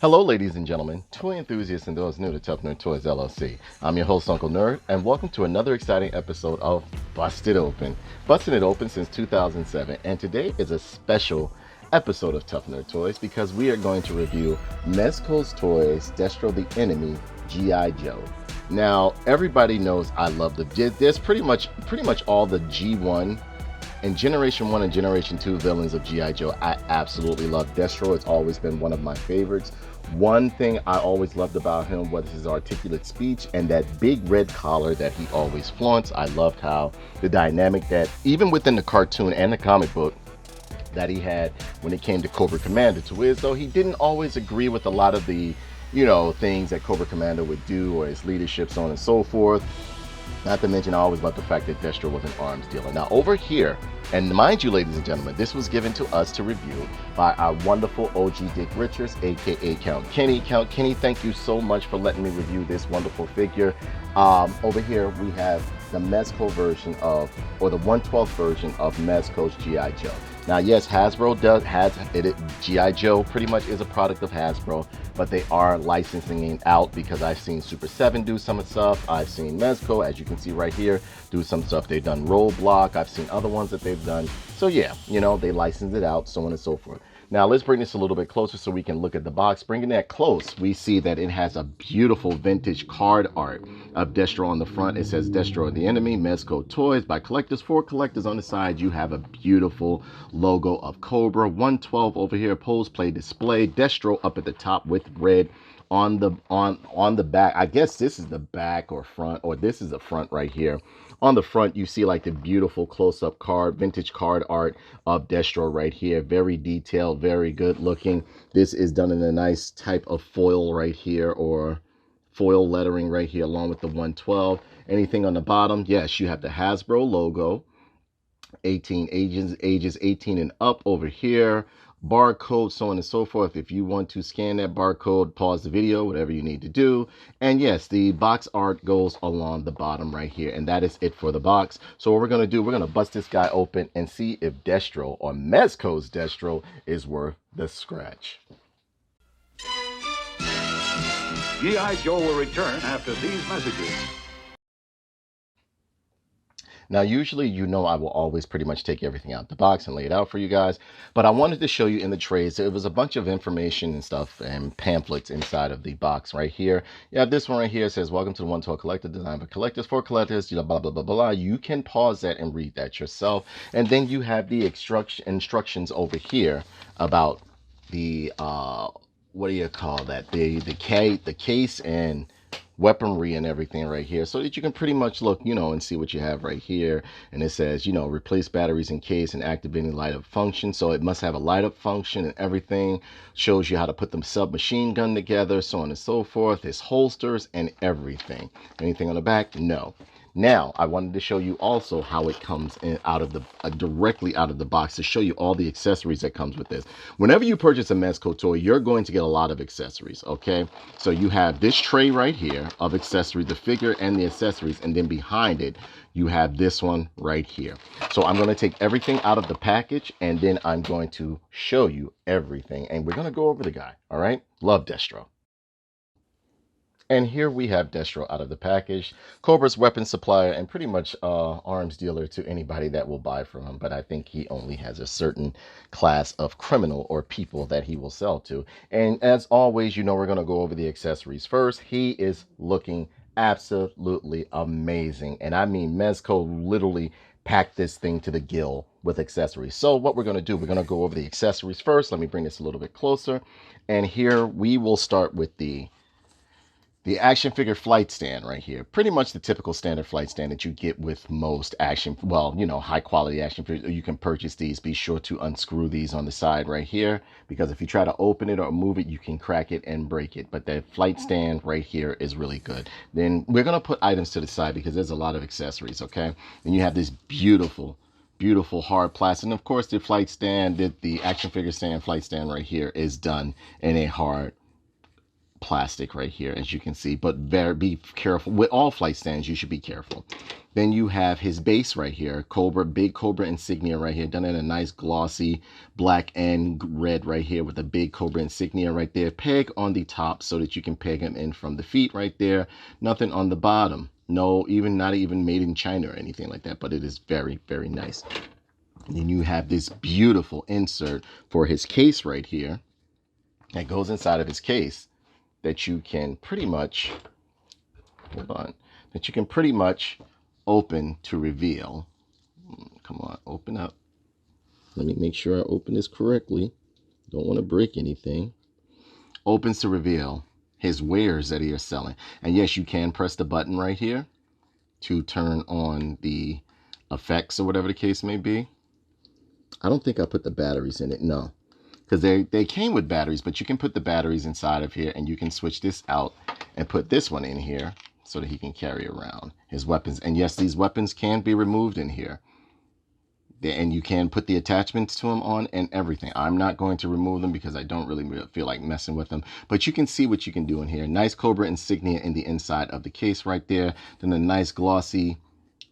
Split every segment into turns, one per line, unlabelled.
Hello, ladies and gentlemen, toy enthusiasts and those new to Tough Nerd Toys LLC. I'm your host, Uncle Nerd, and welcome to another exciting episode of Busted Open. Busting it open since 2007, and today is a special episode of Tough Nerd Toys because we are going to review Mezco's Toys, Destro the Enemy, G.I. Joe. Now, everybody knows I love there's pretty much all the G1 and Generation 1 and Generation 2 villains of G.I. Joe. I absolutely love Destro. It's always been one of my favorites. One thing I always loved about him was his articulate speech and that big red collar that he always flaunts. I loved how the dynamic that even within the cartoon and the comic book that he had when it came to Cobra Commander. Toyz, though, he didn't always agree with a lot of the, things that Cobra Commander would do or his leadership, so on and so forth. Not to mention, I always loved the fact that Destro was an arms dealer. Now, over here, and mind you, ladies and gentlemen, this was given to us to review by our wonderful OG Dick Richards, aka Count Kenny. Count Kenny, thank you so much for letting me review this wonderful figure. Over here, we have the Mezco version of, or the 1/12 version of Mezco's G.I. Joe. Now, yes, Hasbro has it. G.I. Joe pretty much is a product of Hasbro, but they are licensing it out because I've seen Super 7 do some stuff. I've seen Mezco, as you can see right here, do some stuff. They've done Roadblock. I've seen other ones that they've done. So yeah, they license it out, so on and so forth. Now, let's bring this a little bit closer so we can look at the box. Bringing that close, we see that it has a beautiful vintage card art of Destro on the front. It says Destro the Enemy, Mezco Toys by collectors. For collectors on the side, you have a beautiful logo of Cobra. 1/12 over here, pose play display. Destro up at the top with red on the back. I guess this is the back or front, or this is the front right here. On the front, you see like the beautiful close-up card, vintage card art of Destro right here. Very detailed, very good looking. This is done in a nice type of foil right here, or foil lettering right here, along with the 1/12. Anything on the bottom? Yes, you have the Hasbro logo. 18 ages 18 and up over here. Barcode, so on and so forth. If you want to scan that barcode, pause the video, whatever you need to do. And yes, the box art goes along the bottom right here, and that is it for the box. So what we're going to do, we're going to bust this guy open and see if Destro, or Mezco's Destro, is worth the scratch.
G.I. Joe will return after these messages.
Now, usually, I will always pretty much take everything out the box and lay it out for you guys. But I wanted to show you in the trays, there was a bunch of information and stuff and pamphlets inside of the box right here. You have this one right here. It says, welcome to the 1/12 collector, designed by collectors for collectors, blah, blah, blah, blah. You can pause that and read that yourself. And then you have the instructions over here about the, what do you call that? The case and weaponry and everything right here, so that you can pretty much look, and see what you have right here. And it says, replace batteries in case and activating light up function. So it must have a light up function and everything. Shows you how to put the submachine gun together, so on and so forth. It's holsters and everything. Anything on the back? No. Now, I wanted to show you also how it comes in out of the directly out of the box, to show you all the accessories that comes with this. Whenever you purchase a Mezco toy, you're going to get a lot of accessories, okay? So you have this tray right here of accessories, the figure and the accessories, and then behind it, you have this one right here. So I'm going to take everything out of the package, and then I'm going to show you everything, and we're going to go over the guy, all right? Love Destro. And here we have Destro out of the package. Cobra's weapon supplier and pretty much arms dealer to anybody that will buy from him. But I think he only has a certain class of criminal or people that he will sell to. And as always, we're going to go over the accessories first. He is looking absolutely amazing. And I mean, Mezco literally packed this thing to the gill with accessories. So what we're going to do, we're going to go over the accessories first. Let me bring this a little bit closer. And here we will start with the action figure flight stand right here. Pretty much the typical standard flight stand that you get with most action, high quality action figures. You can purchase these. Be sure to unscrew these on the side right here, because if you try to open it or move it, you can crack it and break it. But the flight stand right here is really good. Then we're going to put items to the side because there's a lot of accessories, okay? And you have this beautiful hard plastic. And of course, the flight stand, the action figure stand flight stand right here is done in a hard plastic right here, as you can see, but be careful. With all flight stands, you should be careful. Then you have his base right here, Cobra, big Cobra insignia right here, done in a nice glossy black and red right here with a big Cobra insignia right there. Peg on the top so that you can peg him in from the feet right there. Nothing on the bottom. No, not even made in China or anything like that, but it is very, very nice. And then you have this beautiful insert for his case right here that goes inside of his case that you can pretty much, that you can pretty much open to reveal. Come on, open up. Let me make sure I open this correctly. Don't want to break anything. Opens to reveal his wares that he is selling. And yes, you can press the button right here to turn on the effects or whatever the case may be. I don't think I put the batteries in it, no. Because they came with batteries, but you can put the batteries inside of here and you can switch this out and put this one in here so that he can carry around his weapons. And yes, these weapons can be removed in here. And you can put the attachments to them on and everything. I'm not going to remove them because I don't really feel like messing with them. But you can see what you can do in here. Nice Cobra insignia in the inside of the case right there. Then a nice glossy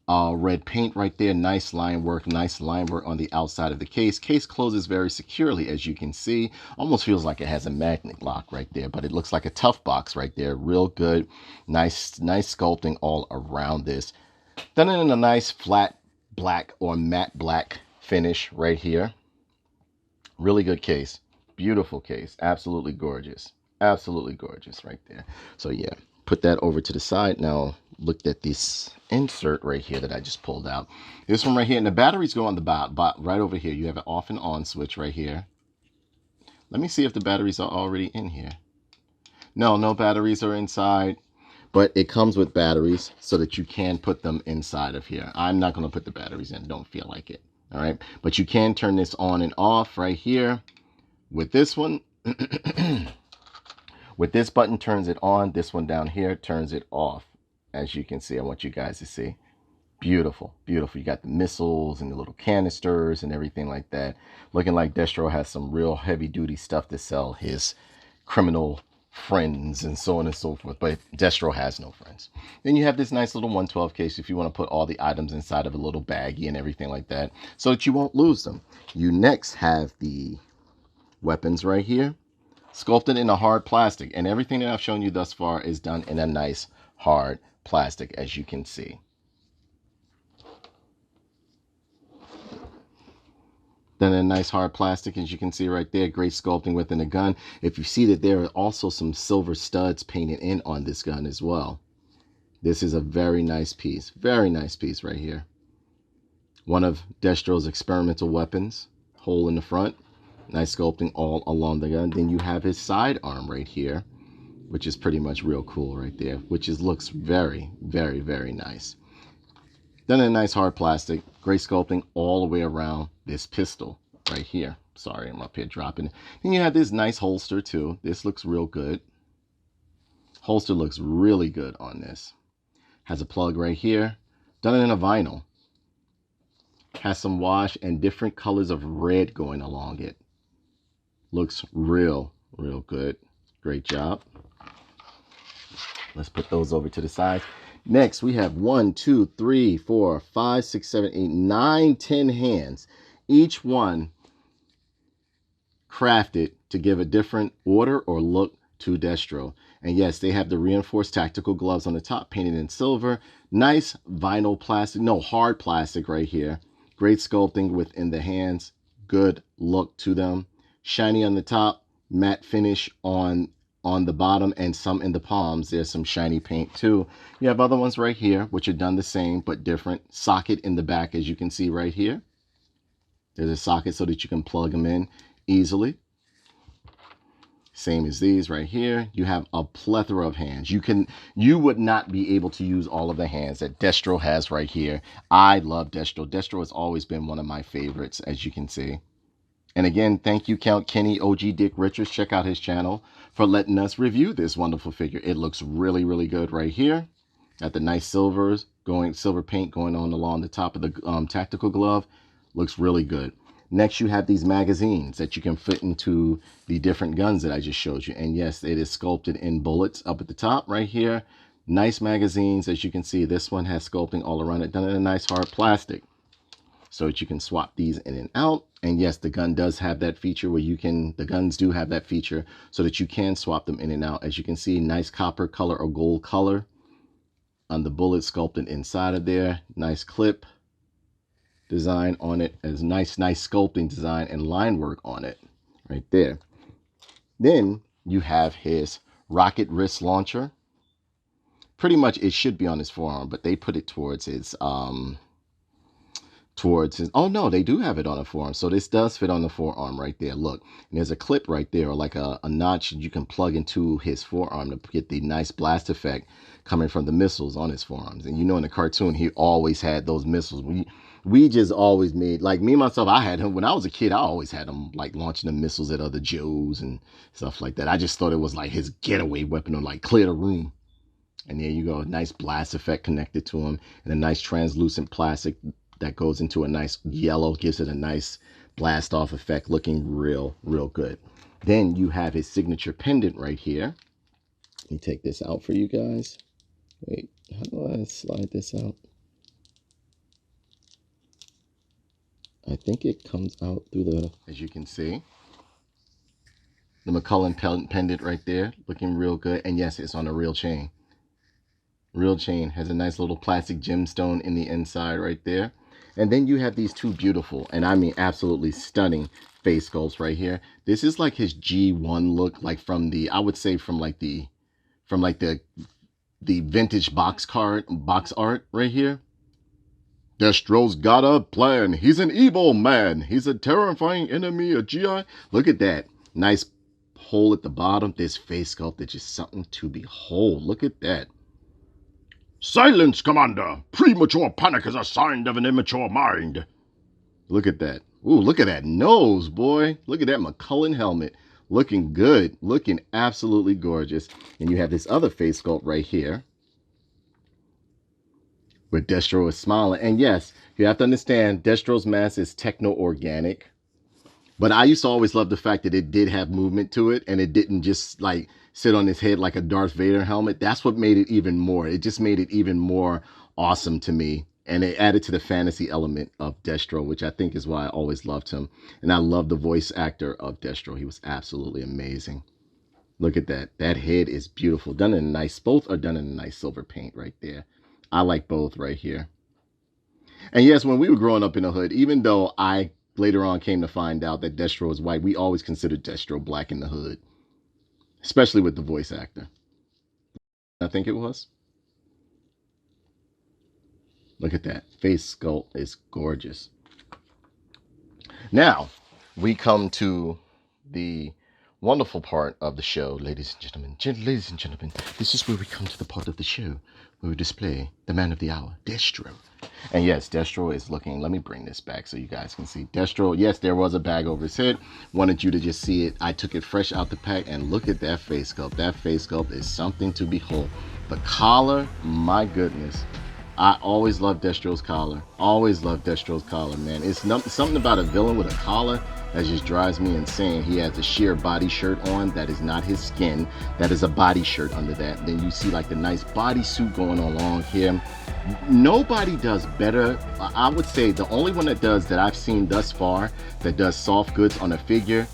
red paint right there. Nice line work on the outside of the case. Case closes very securely, as you can see. Almost feels like it has a magnet lock right there, but it looks like a tough box right there. Real good. Nice sculpting all around this. Done it in a nice flat black or matte black finish right here. Really good case. Beautiful case. Absolutely gorgeous. Absolutely gorgeous right there. So yeah, put that over to the side. Now look at this insert right here that I just pulled out. This one right here, and the batteries go on the bottom, right over here. You have an off and on switch right here. Let me see if the batteries are already in here. No batteries are inside, but it comes with batteries so that you can put them inside of here. I'm not going to put the batteries in. Don't feel like it. All right. But you can turn this on and off right here with this one. With this button turns it on. This one down here turns it off. As you can see, I want you guys to see. Beautiful, beautiful. You got the missiles and the little canisters and everything like that. Looking like Destro has some real heavy duty stuff to sell his criminal friends and so on and so forth, but Destro has no friends. Then you have this nice little 112 case if you want to put all the items inside of a little baggie and everything like that so that you won't lose them. You next have the weapons right here, sculpted in a hard plastic, and everything that I've shown you thus far is done in a nice hard plastic, as you can see. Then a nice hard plastic, as you can see right there. Great sculpting within the gun. If you see that there are also some silver studs painted in on this gun as well. This is a very nice piece. Very nice piece right here. One of Destro's experimental weapons. Hole in the front. Nice sculpting all along the gun. Then you have his sidearm right here, which is pretty much real cool right there. Which looks very, very, very nice. Then a nice hard plastic, great sculpting all the way around this pistol right here. Sorry, I'm up here dropping it. Then you have this nice holster too. This looks real good. Holster looks really good on this. Has a plug right here. Done it in a vinyl. Has some wash and different colors of red going along it. Looks real, real good. Great job. Let's put those over to the side. Next, we have 1, 2, 3, 4, 5, 6, 7, 8, 9, 10 hands. Each one crafted to give a different order or look to Destro. And yes, they have the reinforced tactical gloves on the top, painted in silver. Nice vinyl plastic, no, hard plastic right here. Great sculpting within the hands. Good look to them. Shiny on the top, matte finish on the bottom, and some in the palms. There's some shiny paint too. You have other ones right here which are done the same but different. Socket in the back, as you can see right here. There's a socket so that you can plug them in easily. Same as these right here. You have a plethora of hands. You would not be able to use all of the hands that Destro has right here. I love Destro. Destro has always been one of my favorites, as you can see. And again, thank you, Count Kenny OG Dick Richards. Check out his channel for letting us review this wonderful figure. It looks really, really good right here. Got the nice silver paint going on along the top of the tactical glove. Looks really good. Next, you have these magazines that you can fit into the different guns that I just showed you. And yes, it is sculpted in bullets up at the top right here. Nice magazines. As you can see, this one has sculpting all around it, done in a nice hard plastic, so that you can swap these in and out. And yes, the gun does have that feature where the guns do have that feature so that you can swap them in and out. As you can see, nice copper color or gold color on the bullet sculpted inside of there. Nice clip design on it, as nice sculpting design and line work on it right there. Then you have his rocket wrist launcher. Pretty much it should be on his forearm, but they put it towards his oh no, they do have it on a forearm. So this does fit on the forearm right there. Look, and there's a clip right there, or like a notch you can plug into his forearm to get the nice blast effect coming from the missiles on his forearms. And you know, in the cartoon, he always had those missiles. We just always made, like me myself, I had him when I was a kid. I always had him like launching the missiles at other Joes and stuff like that. I just thought it was like his getaway weapon, or like clear the room. And there you go, a nice blast effect connected to him, and a nice translucent plastic that goes into a nice yellow, gives it a nice blast off effect, looking real good. Then you have his signature pendant right here. Let me take this out for you guys. Wait, how do I slide this out? I think it comes out through the, as you can see, the McCullen pendant right there, looking real good. And yes, it's on a real chain. Real chain, has a nice little plastic gemstone in the inside right there. And then you have these two beautiful, and I mean absolutely stunning, face sculpts right here. This is like his G1 look, like from the, I would say from the vintage box art right here. Destro's got a plan. He's an evil man. He's a terrifying enemy, a GI. Look at that. Nice hole at the bottom. This face sculpt is just something to behold. Look at that. Silence, Commander! Premature panic is a sign of an immature mind. Look at that. Ooh, look at that nose, boy. Look at that McCullen helmet. Looking good. Looking absolutely gorgeous. And you have this other face sculpt right here, where Destro is smiling. And yes, you have to understand, Destro's mask is techno-organic. But I used to always love the fact that it did have movement to it, and it didn't just like sit on his head like a Darth Vader helmet. That's what made it even more. It just made it even more awesome to me. And it added to the fantasy element of Destro, which I think is why I always loved him. And I love the voice actor of Destro. He was absolutely amazing. Look at that. That head is beautiful. Done in a nice, both are done in a nice silver paint right there. I like both right here. And yes, when we were growing up in the hood, even though I later on came to find out that Destro is white, we always considered Destro black in the hood, especially with the voice actor. I think it was. Look at that. Face sculpt is gorgeous. Now, we come to the wonderful part of the show, ladies and gentlemen. Ladies and gentlemen, this is where we come to the part of the show where we display the man of the hour, Destro. And yes, Destro is looking, let me bring this back so you guys can see. Destro, yes, there was a bag over his head. Wanted you to just see it. I took it fresh out the pack, and look at that face sculpt. That face sculpt is something to behold. The collar, my goodness. I always loved Destro's collar. Always loved Destro's collar, man. It's something about a villain with a collar that just drives me insane. He has a sheer body shirt on. That is not his skin. That is a body shirt under that. Then you see like the nice bodysuit going along here. Nobody does better. I would say the only one that does, that I've seen thus far, that does soft goods on a figure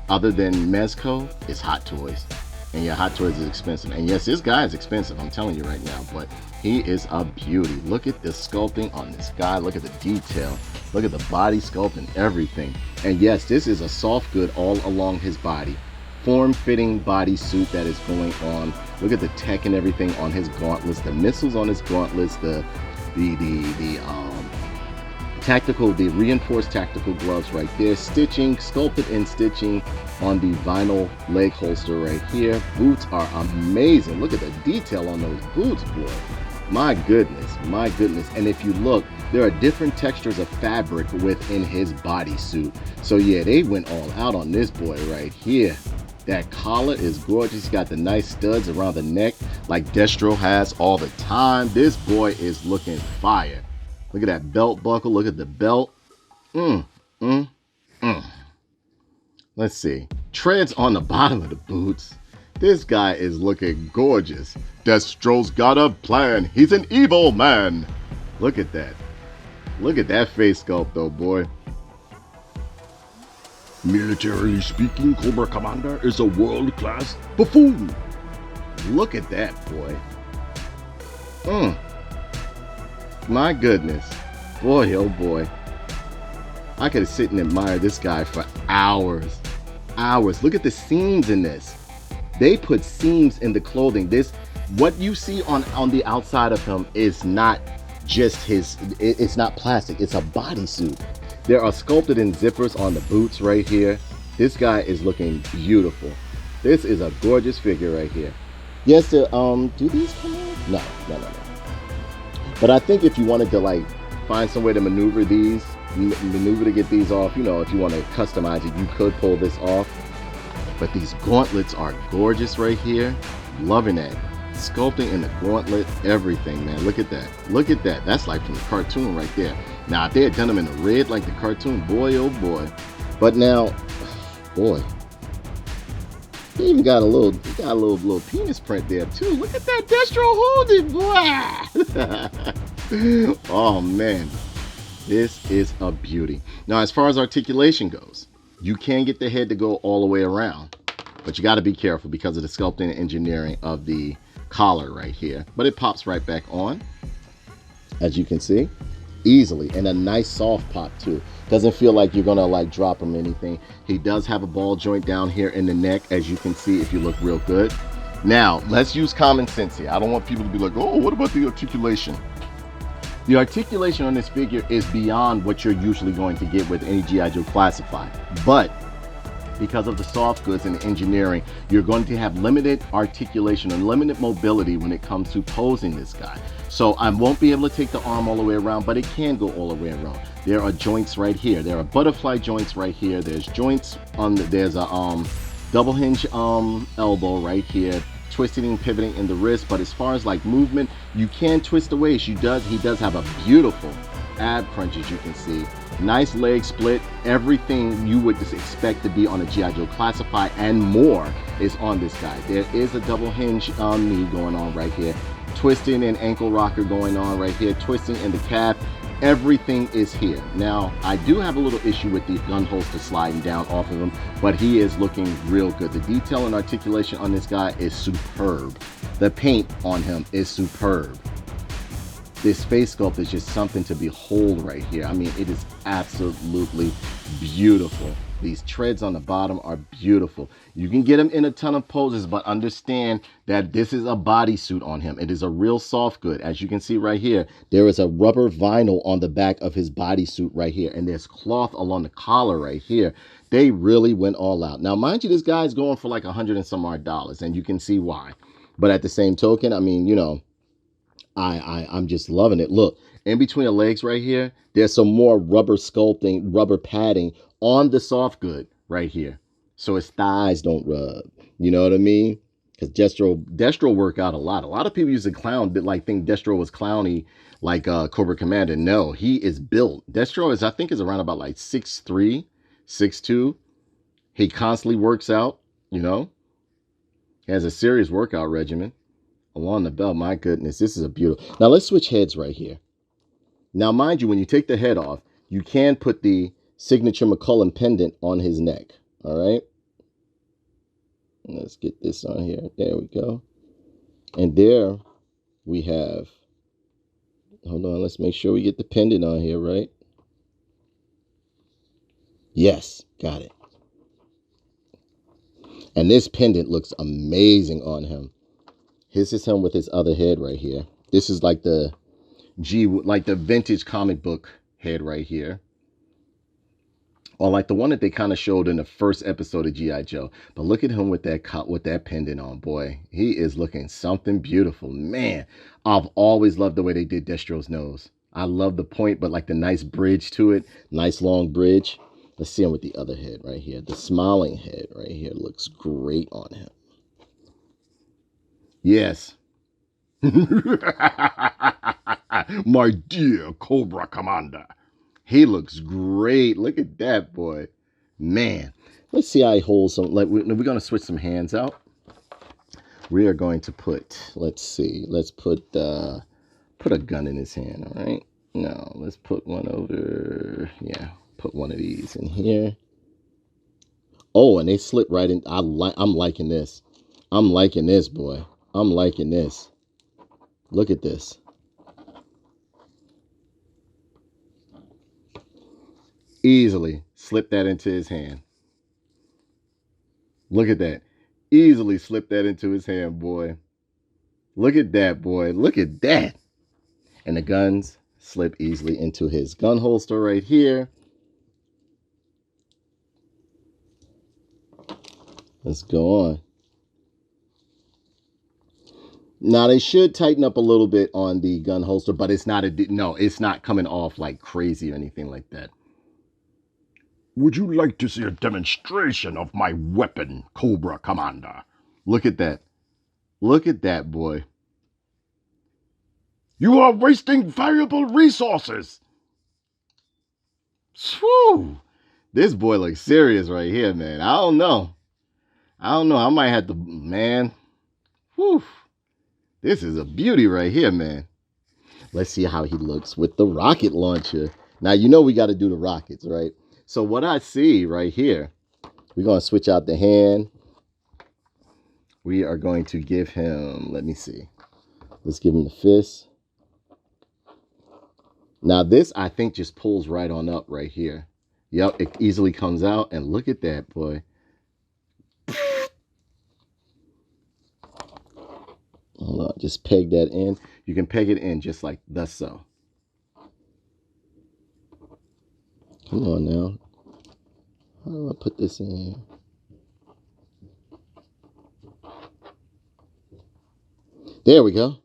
other than Mezco is Hot Toys. And yeah, Hot Toys is expensive. And yes, this guy is expensive, I'm telling you right now, but he is a beauty. Look at the sculpting on this guy. Look at the detail. Look at the body sculpt and everything. And yes, this is a soft good all along his body. Form-fitting bodysuit that is going on. Look at the tech and everything on his gauntlets, the missiles on his gauntlets, the reinforced tactical gloves right there, stitching, sculpted in stitching on the vinyl leg holster right here. Boots are amazing. Look at the detail on those boots, boy. My goodness, my goodness. And if you look, there are different textures of fabric within his bodysuit. So yeah, they went all out on this boy right here. That collar is gorgeous. He's got the nice studs around the neck like Destro has all the time. This boy is looking fire. Look at that belt buckle. Look at the belt. Let's see. Treads on the bottom of the boots. This guy is looking gorgeous. Destro's got a plan. He's an evil man. Look at that. Look at that face sculpt though, boy. Militarily speaking, Cobra Commander is a world-class buffoon. Look at that, boy. My goodness. Boy, oh boy. I could sit and admire this guy for hours. Hours. Look at the seams in this. They put seams in the clothing. This, what you see on the outside of him is not just his, it's not plastic. It's a bodysuit. There are sculpted in zippers on the boots right here. This guy is looking beautiful. This is a gorgeous figure right here. Yes, do these come in? No. But I think if you wanted to like find some way to maneuver these, to get these off, you know, if you want to customize it, you could pull this off. But these gauntlets are gorgeous right here. Loving that. Sculpting in the gauntlet, everything, man. Look at that. Look at that. That's like from the cartoon right there. Now, if they had done them in the red like the cartoon, boy, oh boy. But now, boy, he even got a little penis print there too. Look at that Destro holding, boy. Oh man. This is a beauty. Now, as far as articulation goes, you can get the head to go all the way around, but you got to be careful because of the sculpting and engineering of the collar right here. But it pops right back on, as you can see, easily, and a nice soft pop too. Doesn't feel like you're gonna like drop him or anything. He does have a ball joint down here in the neck, as you can see if you look real good. Now, let's use common sense here. I don't want people to be like, oh, what about the articulation? The articulation on this figure is beyond what you're usually going to get with any G.I. Joe classified. But because of the soft goods and the engineering, you're going to have limited articulation and limited mobility when it comes to posing this guy. So I won't be able to take the arm all the way around, but it can go all the way around. There are joints right here. There are butterfly joints right here. There's joints on there's a double hinge elbow right here, twisting and pivoting in the wrist. But as far as like movement, you can twist the waist. He does have a beautiful ab crunch, as you can see. Nice leg split. Everything you would just expect to be on a G.I. Joe classified and more is on this guy. There is a double hinge knee going on right here. Twisting and ankle rocker going on right here. Twisting in the calf. Everything is here. Now, I do have a little issue with the gun holster sliding down off of him, but he is looking real good. The detail and articulation on this guy is superb. The paint on him is superb. This face sculpt is just something to behold right here. I mean, it is absolutely beautiful. These treads on the bottom are beautiful. You can get him in a ton of poses, but understand that this is a bodysuit on him. It is a real soft good. As you can see right here, there is a rubber vinyl on the back of his bodysuit right here, and there's cloth along the collar right here. They really went all out. Now, mind you, this guy's going for like $100 and some odd, and you can see why. But at the same token, I mean, you know, I'm just loving it. Look, in between the legs right here, there's some more rubber sculpting, rubber padding on the soft good right here, so his thighs don't rub. You know what I mean? Because Destro work out a lot. A lot of people used to clown, like think Destro was clowny like Cobra Commander. No, he is built. Destro is, I think, is around about like 6'3", 6'2". He constantly works out. You know, he has a serious workout regimen. Along the belt, my goodness, this is a beautiful. Now let's switch heads right here. Now, mind you, when you take the head off, you can put the signature McCullen pendant on his neck. All right. Let's get this on here. There we go. And there we have. Hold on. Let's make sure we get the pendant on here, right? Yes, got it. And this pendant looks amazing on him. This is him with his other head right here. This is like the vintage comic book head right here. Or like the one that they kind of showed in the first episode of G.I. Joe. But look at him with that pendant on, boy. He is looking something beautiful. Man, I've always loved the way they did Destro's nose. I love the point, but like the nice bridge to it. Nice long bridge. Let's see him with the other head right here. The smiling head right here looks great on him. Yes. My dear Cobra Commander. He looks great. Look at that, boy. Man, let's see how he holds some. Like we're going to switch some hands out. We are going to put, let's see, let's put a gun in his hand, all right? No, let's put one over, yeah, put one of these in here. Oh, and they slip right in. I'm liking this. I'm liking this, boy. I'm liking this. Look at this. Easily slip that into his hand. Look at that. Easily slip that into his hand, boy. Look at that, boy. Look at that. And the guns slip easily into his gun holster right here. Let's go on. Now they should tighten up a little bit on the gun holster, but it's not it's not coming off like crazy or anything like that.
Would you like to see a demonstration of my weapon, Cobra Commander?
Look at that. Look at that, boy.
You are wasting valuable resources.
Whew. This boy looks serious right here, man. I don't know. I might have to, man. Whew. This is a beauty right here, man. Let's see how he looks with the rocket launcher. Now, you know we got to do the rockets, right? So what I see right here, we're going to switch out the hand. We are going to give him, let me see. Let's give him the fist. Now this, I think, just pulls right on up right here. Yep, it easily comes out. And look at that, boy. Hold on, just peg that in. You can peg it in just like thus so. Come on now. How do I put this in here? There we go.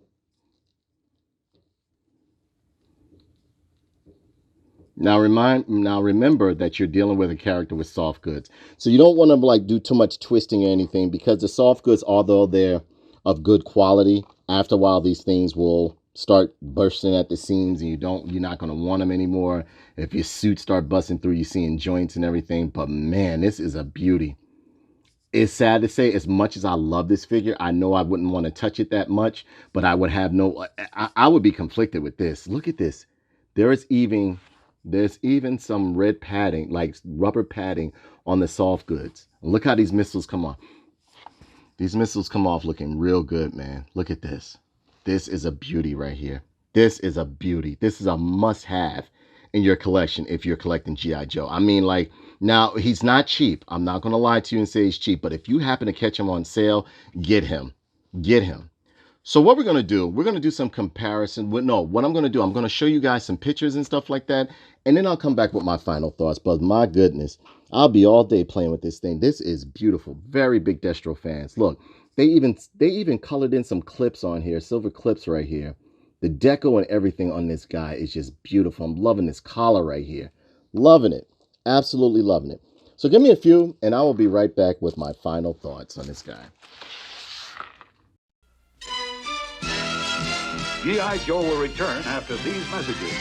Now remember that you're dealing with a character with soft goods. So you don't want to like do too much twisting or anything, because the soft goods, although they're of good quality, after a while these things will start bursting at the seams and you're not going to want them anymore. If your suit start busting through, you're seeing joints and everything. But man, this is a beauty. It's sad to say, as much as I love this figure, I know I wouldn't want to touch it that much, but I would have I would be conflicted with this. Look at this. There's even some red padding, like rubber padding on the soft goods. Look how these missiles come off. These missiles come off looking real good, man. Look at this. This is a beauty right here. This is a beauty. This is a must-have in your collection if you're collecting G.I. Joe. I mean, like, now, he's not cheap. I'm not going to lie to you and say he's cheap, but if you happen to catch him on sale, get him. Get him. So what we're going to do, we're going to do some comparison. No, what I'm going to do, I'm going to show you guys some pictures and stuff like that, and then I'll come back with my final thoughts. But my goodness, I'll be all day playing with this thing. This is beautiful. Very big Destro fans. Look, they even colored in some clips on here, silver clips right here. The deco and everything on this guy is just beautiful. I'm loving this collar right here. Loving it. Absolutely loving it. So give me a few, and I will be right back with my final thoughts on this guy.
G.I. Joe will return after these messages.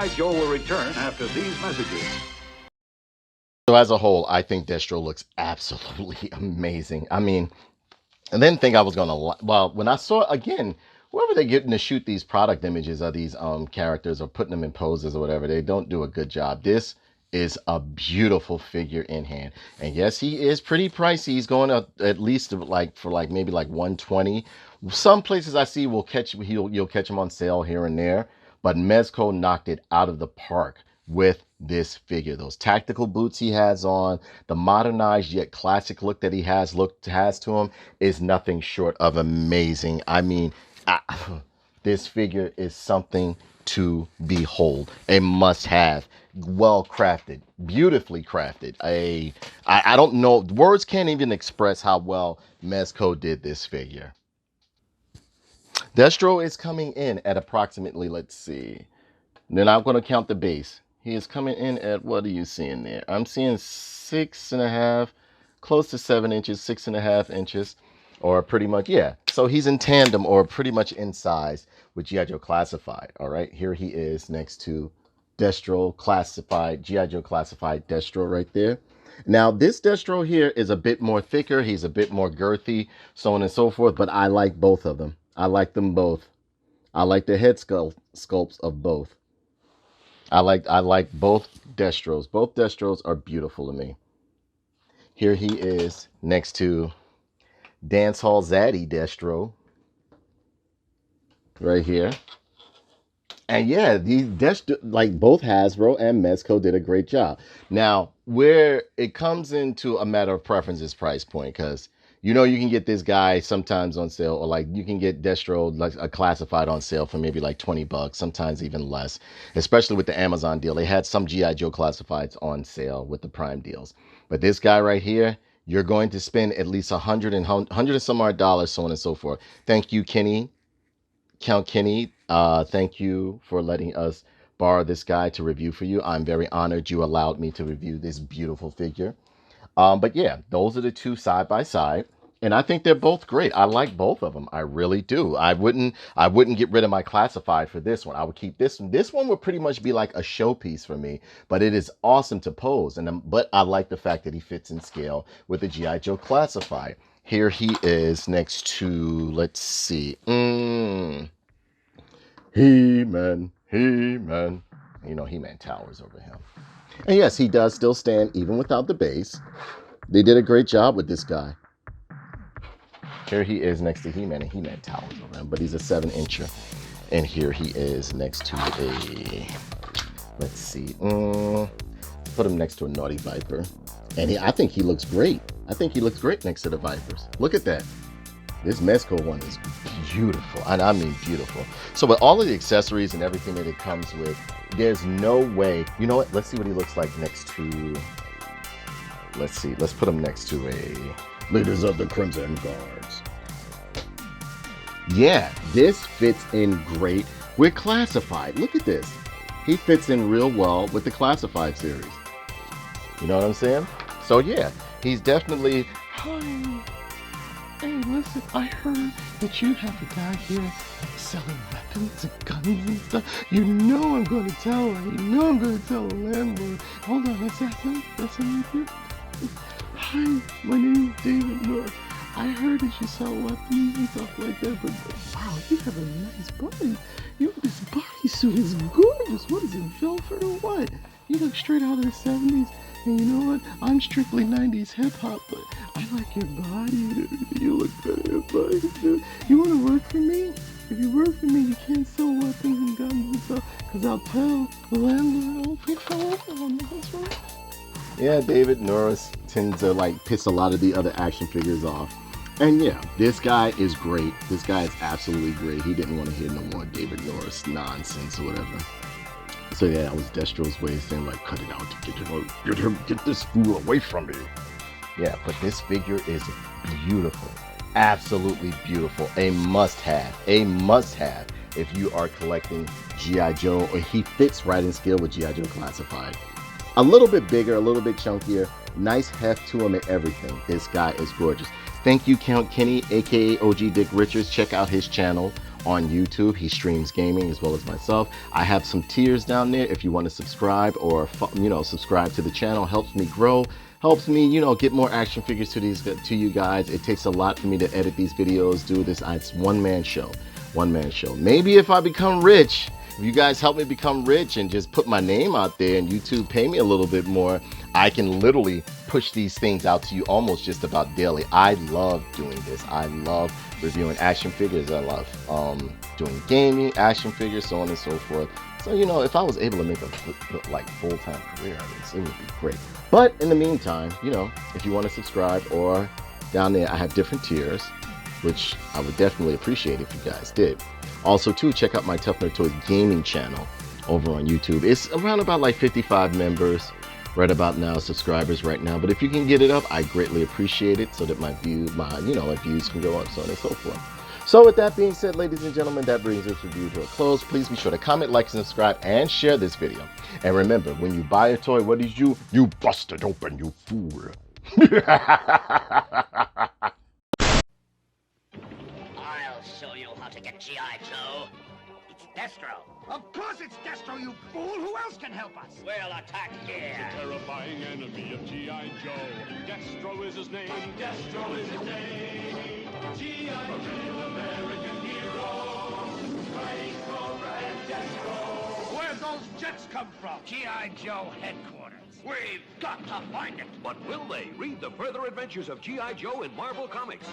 G.I. Joe will return after these messages.
So as a whole, I think Destro looks absolutely amazing. I mean, I didn't think I was gonna well, when I saw again, whoever they're getting to shoot these product images of these characters or putting them in poses or whatever, they don't do a good job. This is a beautiful figure in hand. And yes, he is pretty pricey. He's going to at least like for like maybe like 120. Some places I see will catch you'll catch him on sale here and there, but Mezco knocked it out of the park with this figure. Those tactical boots he has on, the modernized yet classic look that he has to him is nothing short of amazing. I mean, this figure is something to behold, a must-have, well crafted, beautifully crafted. I don't know, words can't even express how well Mezco did this figure. Destro is coming in at approximately, let's see, then I'm going to count the base. He is coming in at, what are you seeing there? I'm seeing 6.5, close to 7 inches, 6.5 inches, or pretty much, yeah. So he's in tandem or pretty much in size with G.I. Joe Classified. All right, here he is next to Destro Classified, G.I. Joe Classified Destro right there. Now, this Destro here is a bit more thicker. He's a bit more girthy, so on and so forth, but I like both of them. I like them both. I like the head sculpts of both. I like both Destros. Both Destros are beautiful to me. Here he is next to Dancehall ZADDY Destro. Right here. And yeah, these Destro, like both Hasbro and Mezco did a great job. Now, where it comes into a matter of preference is price point, because you know you can get this guy sometimes on sale, or like you can get Destro like a classified on sale for maybe like 20 bucks, sometimes even less, especially with the Amazon deal. They had some G.I. Joe classifieds on sale with the Prime deals. But this guy right here, you're going to spend at least 100 and some odd dollars, so on and so forth. Thank you, Kenny. Count Kenny, thank you for letting us borrow this guy to review for you. I'm very honored you allowed me to review this beautiful figure. But yeah, those are the two side by side, and I think they're both great. I like both of them. I really do. I wouldn't get rid of my classified for this one. I would keep this one. This one would pretty much be like a showpiece for me, but it is awesome to pose. But I like the fact that he fits in scale with the G.I. Joe classified. Here he is next to, let's see, He-Man. You know, He-Man towers over him. And yes, he does still stand even without the base. They did a great job with this guy. Here he is next to He-Man, and He-Man towers over him, but he's a 7-incher. And here he is next to a, let's see, put him next to a Naughty Viper. And I think he looks great. I think he looks great next to the Vipers. Look at that. This Mezco one is beautiful, and I mean beautiful. So with all of the accessories and everything that it comes with, there's no way. You know what? Let's see what he looks like next to, let's see. Let's put him next to a
Leaders of the Crimson Guards.
Yeah, this fits in great with Classified. Look at this. He fits in real well with the Classified series. You know what I'm saying? So yeah, he's definitely, hi. Hey, listen, I heard that you have a guy here selling weapons and guns and stuff. You know I'm going to tell her. You know I'm going to tell the landlord. Hold on a second. That's him with you. Hi, my name is David North. I heard that you sell weapons and stuff like that, but wow, you have a nice body. This bodysuit is gorgeous. What is it, velvet or what? You look straight out of the 70s. And you know what? I'm strictly 90s hip-hop, but I like your body and everything. You look good in your body, dude. You want to work for me? If you work for me, you can't sell weapons and guns and stuff, because I'll tell the landlord, I'll pay for all. That's right. Yeah, David Norris tends to like piss a lot of the other action figures off. And yeah, this guy is great. This guy is absolutely great. He didn't want to hear no more David Norris nonsense or whatever. So yeah, that was Destro's way of saying like, cut it out,
Get this fool away from me.
Yeah, but this figure is beautiful. Absolutely beautiful. A must-have. A must-have if you are collecting G.I. Joe, or he fits right in scale with G.I. Joe Classified. A little bit bigger, a little bit chunkier, nice heft to him and everything. This guy is gorgeous. Thank you, Count Kenny, aka OG Dick Richards. Check out his channel on YouTube. He streams gaming as well as myself. I have some tiers down there if you want to subscribe or, you know, subscribe to the channel. Helps me grow, helps me, you know, get more action figures to you guys. It takes a lot for me to edit these videos, do this. It's one-man show. Maybe if I become rich, if you guys help me become rich and just put my name out there and YouTube pay me a little bit more, I can literally push these things out to you almost just about daily. I love doing this. I love reviewing action figures. I love doing gaming, action figures, so on and so forth. So, you know, if I was able to make a like full-time career out of this, it would be great. But in the meantime, you know, if you want to subscribe, or down there I have different tiers, which I would definitely appreciate if you guys did. Also, too, check out my Tough Nerd Toys gaming channel over on YouTube. It's around about like 55 members right about now, subscribers right now. But if you can get it up, I greatly appreciate it, so that my views can go up, so on and so forth. So with that being said, ladies and gentlemen, that brings this review to a close. Please be sure to comment, like, subscribe, and share this video. And remember, when you buy a toy, what did you bust it open, you fool.
I'll show you how to get G.I. Joe. It's Destro.
Of course it's Destro, you fool! Who else can help us?
We'll attack here.
Terrifying enemy of G.I. Joe. Destro is his name. Destro is his name. G.I. Joe, real American hero. Fighting Cobra and Destro.
Where'd those jets come from? G.I. Joe headquarters.
We've got to find it.
But will they? Read the further adventures of G.I. Joe in Marvel Comics.